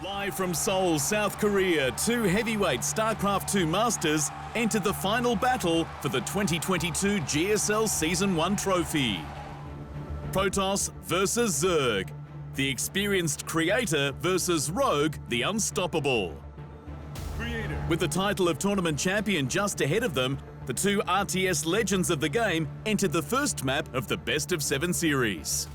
Live from Seoul, South Korea, two heavyweight StarCraft 2 masters entered the final battle for the 2022 GSL Season 1 trophy. Protoss versus Zerg, the experienced creator versus Rogue, the unstoppable. With the title of tournament champion just ahead of them, the two RTS legends of the game entered the first map of the Best of 7 series.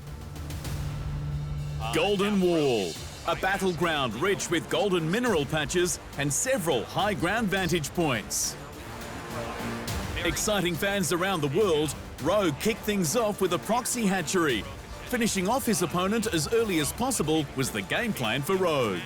Golden Wall, a battleground rich with golden mineral patches and several high ground vantage points. Exciting fans around the world, Rogue kicked things off with a proxy hatchery. Finishing off his opponent as early as possible was the game plan for Rogue.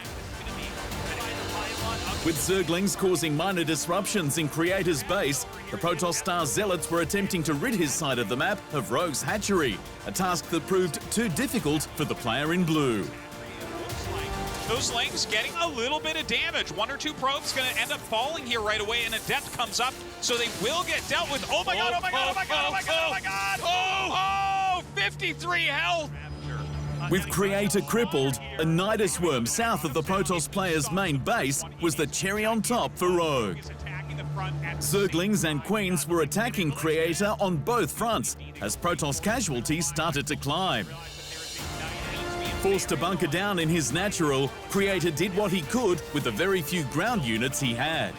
With Zerglings causing minor disruptions in Creator's base, the Protoss Star Zealots were attempting to rid his side of the map of Rogue's hatchery, a task that proved too difficult for the player in blue. Those lanes getting a little bit of damage. One or two probes going to end up falling here right away, and a depth comes up, so they will get dealt with. Oh my god, oh my god, oh my god, oh my god, oh my god! Oh, 53 health! With Creator crippled, a Nidus worm south of the Protoss player's main base was the cherry on top for Rogue. Zerglings and Queens were attacking Creator on both fronts as Protoss casualties started to climb. Forced to bunker down in his natural, Creator did what he could with the very few ground units he had.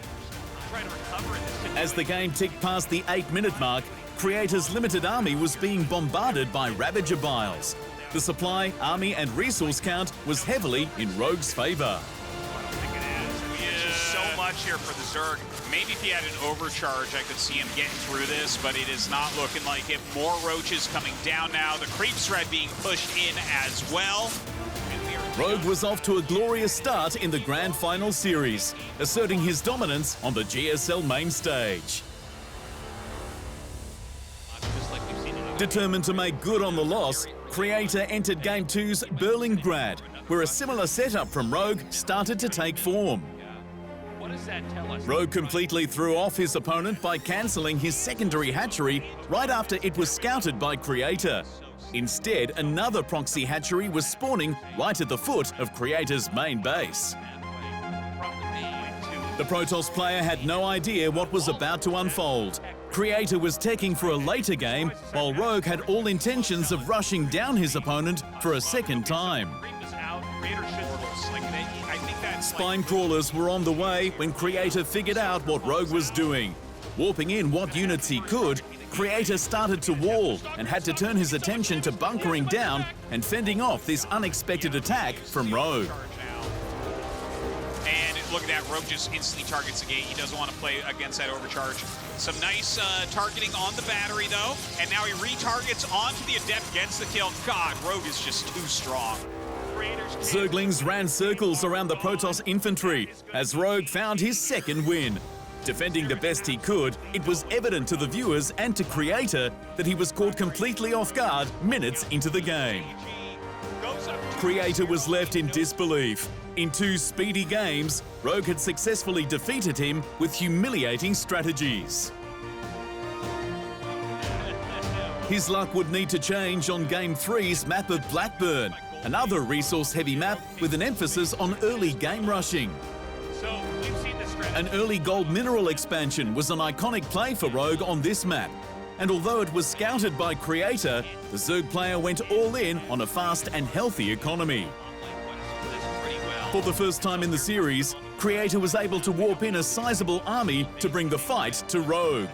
As the game ticked past the 8-minute mark, Creator's limited army was being bombarded by Ravager Biles. The supply, army and resource count was heavily in Rogue's favor. So much here for the Zerg. Maybe if he had an overcharge, I could see him getting through this, but it is not looking like it. More roaches coming down now. The creep thread being pushed in as well. Rogue was off to a glorious start in the Grand Final Series, asserting his dominance on the GSL main stage. Determined to make good on the loss, Creator entered Game 2's Berlingrad, where a similar setup from Rogue started to take form. What does that tell us? Rogue completely threw off his opponent by cancelling his secondary hatchery right after it was scouted by Creator. Instead, another proxy hatchery was spawning right at the foot of Creator's main base. The Protoss player had no idea what was about to unfold. Creator was teching for a later game, while Rogue had all intentions of rushing down his opponent for a second time. Spine crawlers were on the way when Creator figured out what Rogue was doing. Warping in what units he could, Creator started to wall and had to turn his attention to bunkering down and fending off this unexpected attack from Rogue. And look at that, Rogue just instantly targets the gate. He doesn't want to play against that overcharge. Some nice targeting on the battery, though. And now he retargets onto the Adept, gets the kill. God, Rogue is just too strong. Zerglings ran circles around the Protoss infantry as Rogue found his second win. Defending the best he could, it was evident to the viewers and to Creator that he was caught completely off guard minutes into the game. Creator was left in disbelief. In 2 speedy games, Rogue had successfully defeated him with humiliating strategies. His luck would need to change on Game 3's map of Blackburn, another resource-heavy map with an emphasis on early game rushing. An early gold mineral expansion was an iconic play for Rogue on this map, and although it was scouted by Creator, the Zerg player went all in on a fast and healthy economy. For the first time in the series, Creator was able to warp in a sizable army to bring the fight to Rogue.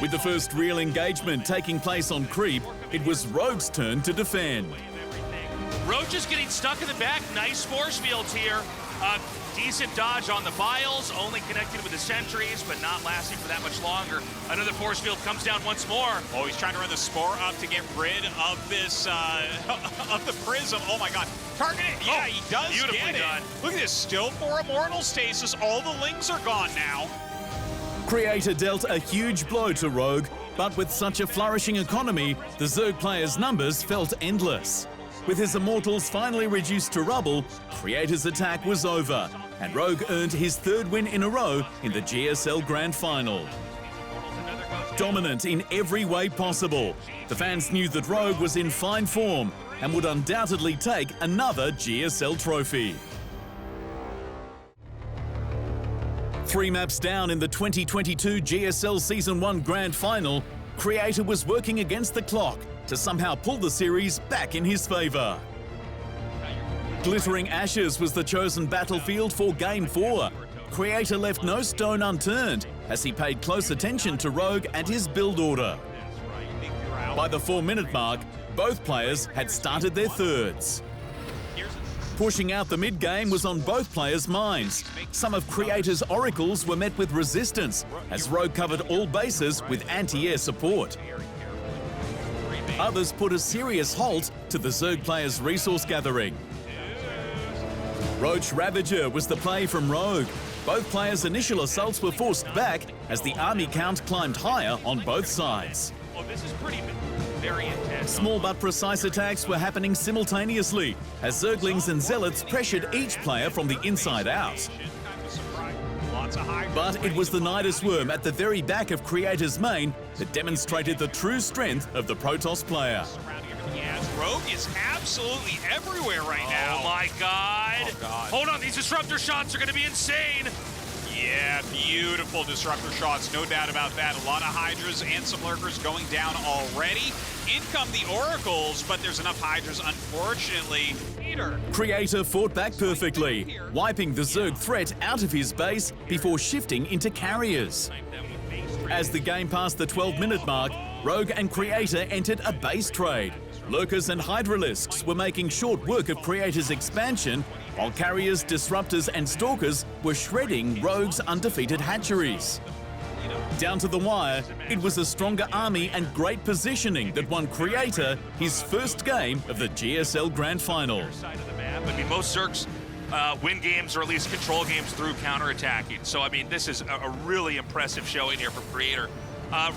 With the first real engagement taking place on creep, it was Rogue's turn to defend. Rogue just getting stuck in the back. Nice force fields here. Decent dodge on the Biles, only connected with the sentries, but not lasting for that much longer. Another force field comes down once more. Oh, he's trying to run the Spore up to get rid of this, of the Prism. Oh my god. Target it! Yeah, he does beautifully get done. it. Look at this, still 4 Immortal Stasis. All the Lings are gone now. Creator dealt a huge blow to Rogue, but with such a flourishing economy, the Zerg player's numbers felt endless. With his Immortals finally reduced to rubble, Creator's attack was over, and Rogue earned his 3rd win in a row in the GSL Grand Final. Dominant in every way possible, the fans knew that Rogue was in fine form, and would undoubtedly take another GSL trophy. 3 maps down in the 2022 GSL Season 1 Grand Final, Creator was working against the clock to somehow pull the series back in his favour. Glittering Ashes was the chosen battlefield for Game 4. Creator left no stone unturned as he paid close attention to Rogue and his build order. By the 4-minute mark, both players had started their thirds. Pushing out the mid-game was on both players' minds. Some of Creator's oracles were met with resistance as Rogue covered all bases with anti-air support. Others put a serious halt to the Zerg players' resource gathering. Roach Ravager was the play from Rogue. Both players' initial assaults were forced back as the army count climbed higher on both sides. Well, this is very intense. Small but precise attacks were happening simultaneously as Zerglings and Zealots pressured each player from the inside out. But it was the Nidus Worm at the very back of Creator's main that demonstrated the true strength of the Protoss player. Rogue is absolutely everywhere right now. Oh my God. Oh God. Hold on, these disruptor shots are going to be insane. Yeah, beautiful disruptor shots, no doubt about that. A lot of Hydras and some Lurkers going down already. In come the Oracles, but there's enough Hydras, unfortunately. Creator fought back perfectly, wiping the Zerg threat out of his base before shifting into carriers. As the game passed the 12-minute mark, Rogue and Creator entered a base trade. Lurkers and Hydralisks were making short work of Creator's expansion, while carriers, disruptors and stalkers were shredding Rogue's undefeated hatcheries. Down to the wire, it was a stronger army and great positioning that won Creator his first game of the GSL Grand Final. I mean, most Zergs win games or at least control games through counterattacking. So, I mean, this is a really impressive showing here from Creator.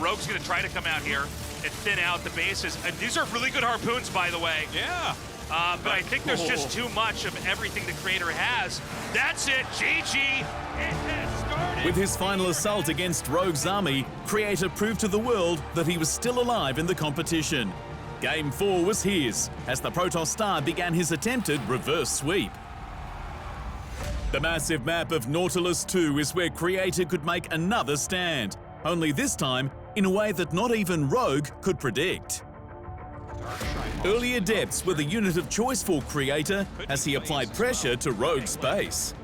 Rogue's going to try to come out here and thin out the bases. And these are really good harpoons, by the way. Yeah. But I think there's just too much of everything the Creator has. That's it, GG. It has started. With his final assault against Rogue's army, Creator proved to the world that he was still alive in the competition. Game 4 was his, as the Protoss star began his attempted reverse sweep. The massive map of Nautilus 2 is where Creator could make another stand, only this time in a way that not even Rogue could predict. Earlier depths were the unit of choice for Creator as he applied pressure to Rogue's base.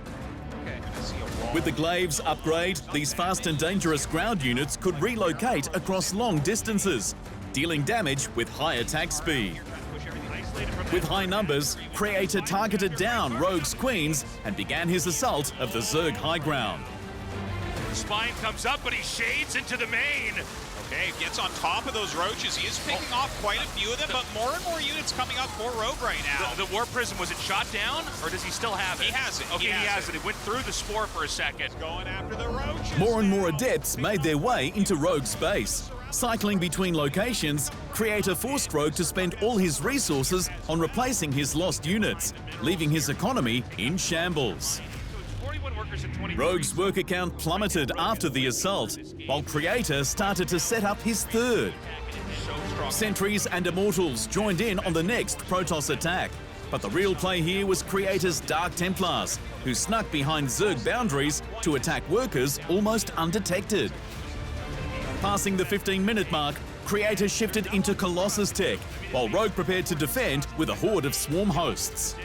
With the Glaives upgrade, these fast and dangerous ground units could relocate across long distances, dealing damage with high attack speed. With high numbers, Creator targeted down Rogue's queens and began his assault of the Zerg high ground. The spine comes up, but he shades into the main. Okay, gets on top of those roaches. He is picking off quite a few of them, but more and more units coming up for Rogue right now. The War Prism, was it shot down, or does he still have it? He has it. Okay, he has it. It went through the spore for a second. Going after the roaches. More and more adepts made their way into Rogue's space. Cycling between locations, Creator forced Rogue to spend all his resources on replacing his lost units, leaving his economy in shambles. Rogue's worker count plummeted after the assault, while Creator started to set up his third. Sentries and Immortals joined in on the next Protoss attack, but the real play here was Creator's Dark Templars, who snuck behind Zerg boundaries to attack workers almost undetected. Passing the 15-minute mark, Creator shifted into Colossus tech, while Rogue prepared to defend with a horde of swarm hosts.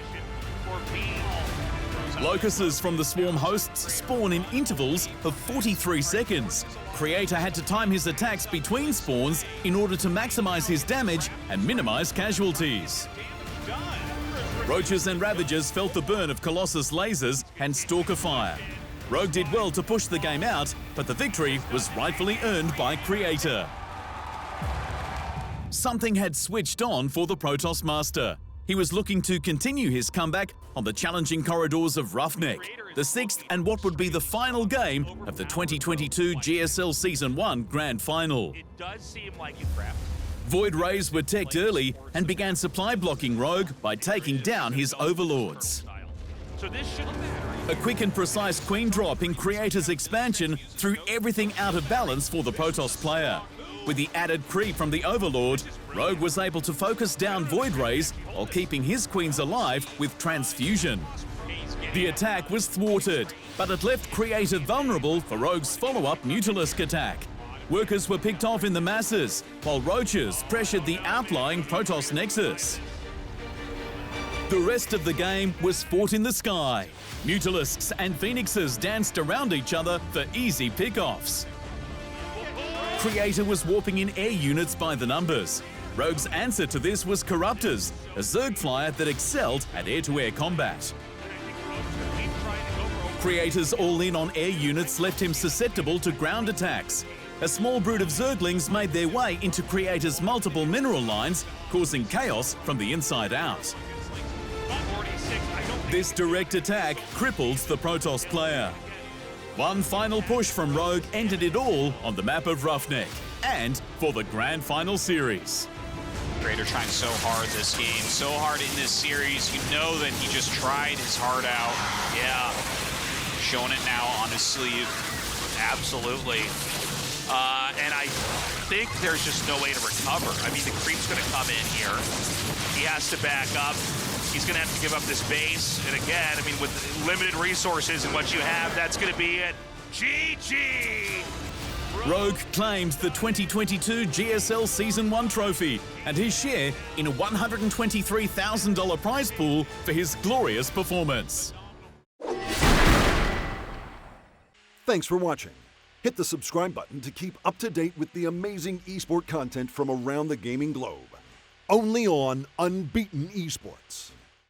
Locusts from the swarm hosts spawn in intervals of 43 seconds. Creator had to time his attacks between spawns in order to maximize his damage and minimize casualties. Roaches and Ravagers felt the burn of Colossus lasers and Stalker fire. Rogue did well to push the game out, but the victory was rightfully earned by Creator. Something had switched on for the Protoss Master. He was looking to continue his comeback on the challenging corridors of Roughneck, the sixth and what would be the final game of the 2022 GSL Season 1 Grand Final. It does seem like you craft. Void Rays were teched early and began supply blocking Rogue by taking down his overlords. So this shouldn't matter. A quick and precise queen drop in Creator's expansion threw everything out of balance for the Protoss player. With the added creep from the Overlord, Rogue was able to focus down Void Rays while keeping his queens alive with Transfusion. The attack was thwarted, but it left Creator vulnerable for Rogue's follow-up Nautilus attack. Workers were picked off in the masses, while Roaches pressured the outlying Protoss Nexus. The rest of the game was fought in the sky. Nautilusks and Phoenixes danced around each other for easy pickoffs. Creator was warping in air units by the numbers. Rogue's answer to this was Corruptors, a Zerg flyer that excelled at air-to-air combat. Creator's all-in on air units left him susceptible to ground attacks. A small brood of Zerglings made their way into Creator's multiple mineral lines, causing chaos from the inside out. This direct attack crippled the Protoss player. One final push from Rogue ended it all on the map of Roughneck, and for the Grand Final Series. Creator trying so hard this game, so hard in this series. You know that he just tried his heart out. Yeah, showing it now on his sleeve. Absolutely. And I think there's just no way to recover. I mean, the creep's going to come in here. He has to back up. He's going to have to give up this base. And again, I mean, with limited resources and what you have, that's going to be it. GG! Rogue claimed the 2022 GSL Season 1 trophy and his share in a $123,000 prize pool for his glorious performance. Thanks for watching. Hit the subscribe button to keep up to date with the amazing esport content from around the gaming globe. Only on Unbeaten Esports.